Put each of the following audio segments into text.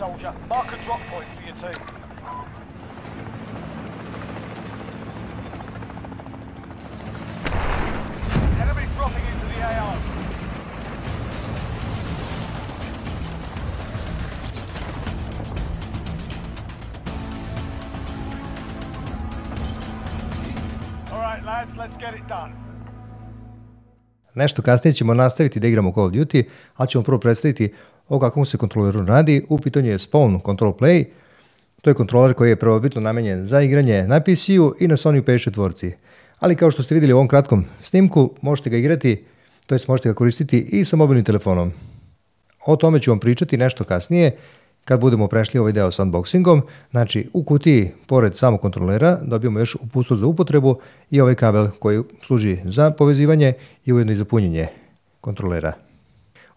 soldier. Mark a drop point for your team. Enemy dropping into the AO. All right, lads, let's get it done. Nešto kasnije ćemo nastaviti da igramo Call of Duty, ali ćemo prvo predstaviti o kakvom se kontroleru radi. U pitanju je Spawn ControlPlay. To je kontroler koji je prvobitno namenjen za igranje na PC-u i na Sony PS4. Ali kao što ste vidjeli u ovom kratkom snimku, možete ga igrati, to jest možete ga koristiti i sa mobilnim telefonom. O tome ću vam pričati nešto kasnije, kad budemo prešli ovaj deo s unboxingom. Znači, u kutiji, pored samog kontrolera, dobijemo još uputstvo za upotrebu i ovaj kabel koji služi za povezivanje i ujedno i za punjenje kontrolera.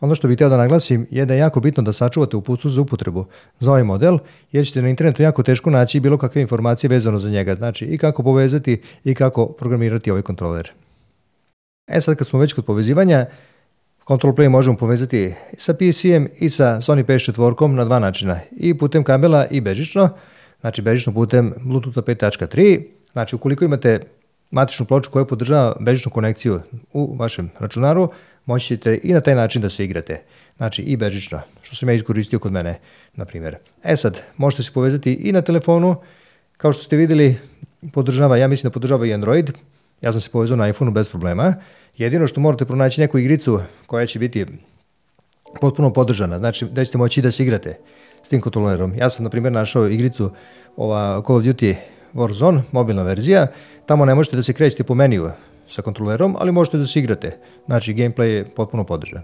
Ono što bih htio da naglasim je da je jako bitno da sačuvate uputstvo za upotrebu za ovaj model, jer ćete na internetu jako teško naći bilo kakve informacije vezano za njega, znači i kako povezati i kako programirati ovaj kontroler. Sad kad smo već kod povezivanja, ControlPlay možemo povezati sa PC-em i sa Sony PS4 na dva načina, i putem kabela i bežično, znači bežično putem Bluetootha 5.3, znači ukoliko imate matičnu ploču koja podržava bežičnu konekciju u vašem računaru, moći ćete i na taj način da se igrate, znači i bežično, što sam ja iskoristio kod mene, na primjer. Sad, možete se povezati i na telefonu, kao što ste vidjeli, podržava, ja mislim da podržava i Android, ja sam se povezao na iPhone-u bez problema. Jedino što morate pronaći neku igricu koja će biti potpuno podržana, znači da ćete moći da se igrate s tim kontrolerom. Ja sam na primjer našao igricu Call of Duty Warzone, mobilna verzija, tamo ne možete da se krećete po meniju sa kontrolerom, ali možete da se igrate, znači gameplay je potpuno podržan.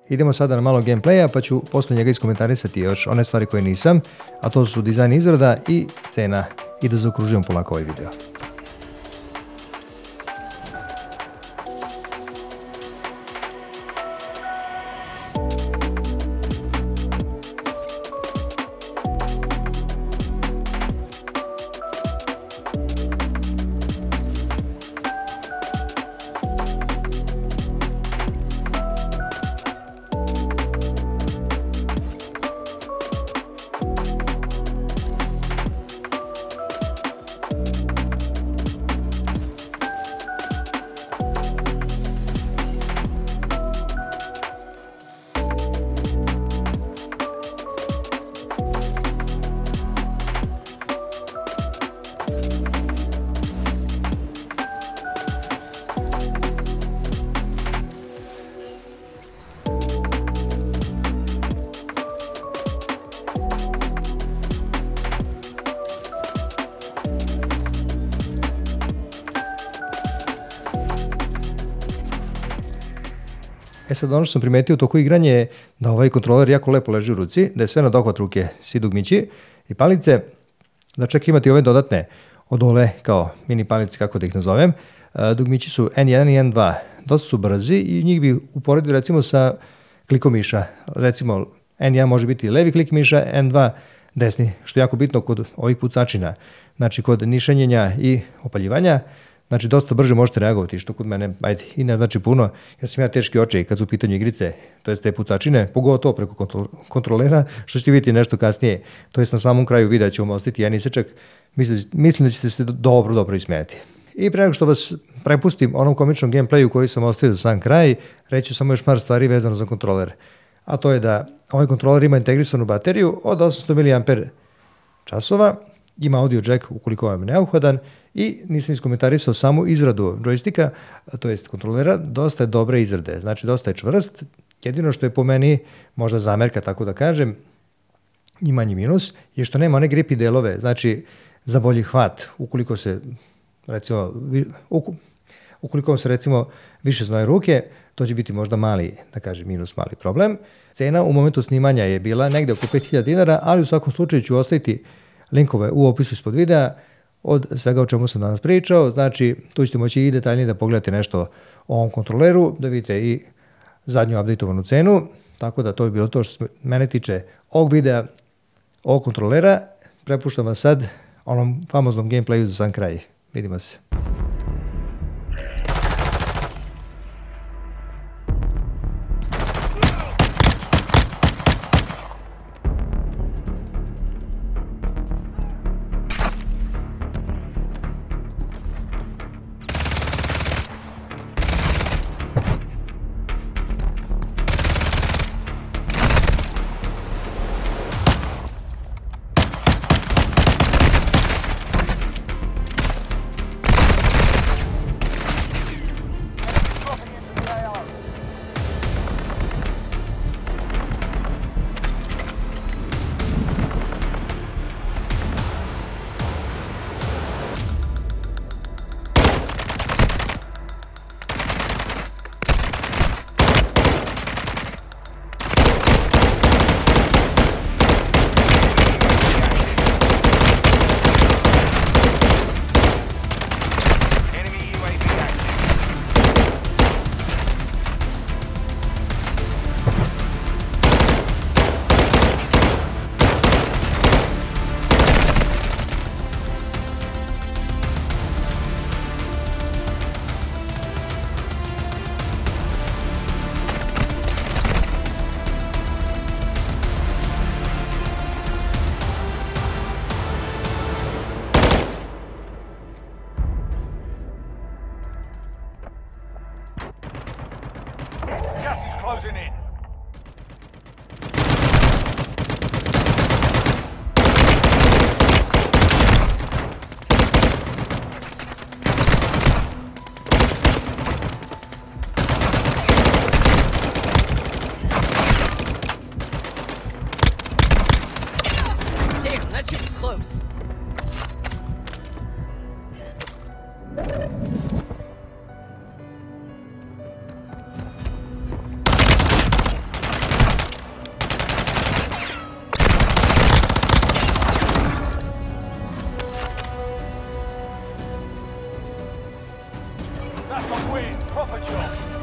Idemo sada na malo gameplaya, pa ću posle njega iskomentarisati još one stvari koje nisam, a to su dizajn izrada i cena, i da zaokružujem polako ovaj video. Sad ono što sam primetio u toku igranja je da ovaj kontroler jako lepo leži u ruci, da je sve na dohvat ruke, svi dugmići i palice, da čak imate ove dodatne odole kao mini palice, kako da ih nazovem. Dugmići su N1 i N2, dosta su brzi i njih bi uporedio recimo sa klikom miša. Recimo N1 može biti levi klik miša, N2 desni, što je jako bitno kod ovih pucačina, znači kod nišenjenja i opaljivanja. Znači, dosta brže možete reagovati, što kod mene, ajde, i ne znači puno, jer sam ja teški očaj kad su u pitanju igrice, to jest te pucačine, pogotovo preko kontrolera, što ćete vidjeti nešto kasnije, to jest na samom kraju videa ću vam ostaviti jedan isečak, mislim da ćete se dobro ismijati. I pre nego što vas prepustim onom komičnom gameplayu koji sam ostavio za sam kraj, reću samo još par stvari vezano za kontroler, a to je da ovaj kontroler ima integrisanu bateriju od 800 mAh, ima audio jack ukoliko vam je neophodan, i nisam iskomentarisao samu izradu joysticka, to jest kontrolera, dosta je dobre izrade, znači dosta je čvrst, jedino što je po meni možda zamerka, tako da kažem, i manji minus, je što nema one gripi delove, znači za bolji hvat, ukoliko se recimo više znoje ruke, to će biti možda mali, da kažem, minus, mali problem. Cena u momentu snimanja je bila negde oko 5000 dinara, ali u svakom slučaju ću ostaviti linkove u opisu ispod videa od svega o čemu sam danas pričao, znači tu ćete moći i detaljnije da pogledate nešto o ovom kontroleru, da vidite i zadnju updateovanu cenu, tako da to je bilo to što se mene tiče ovog videa, ovog kontrolera. Prepuštam vas sad onom famoznom gameplayu za sam kraj. Vidimo se. closing in. Damn, that shit was close. That's a win. Proper job.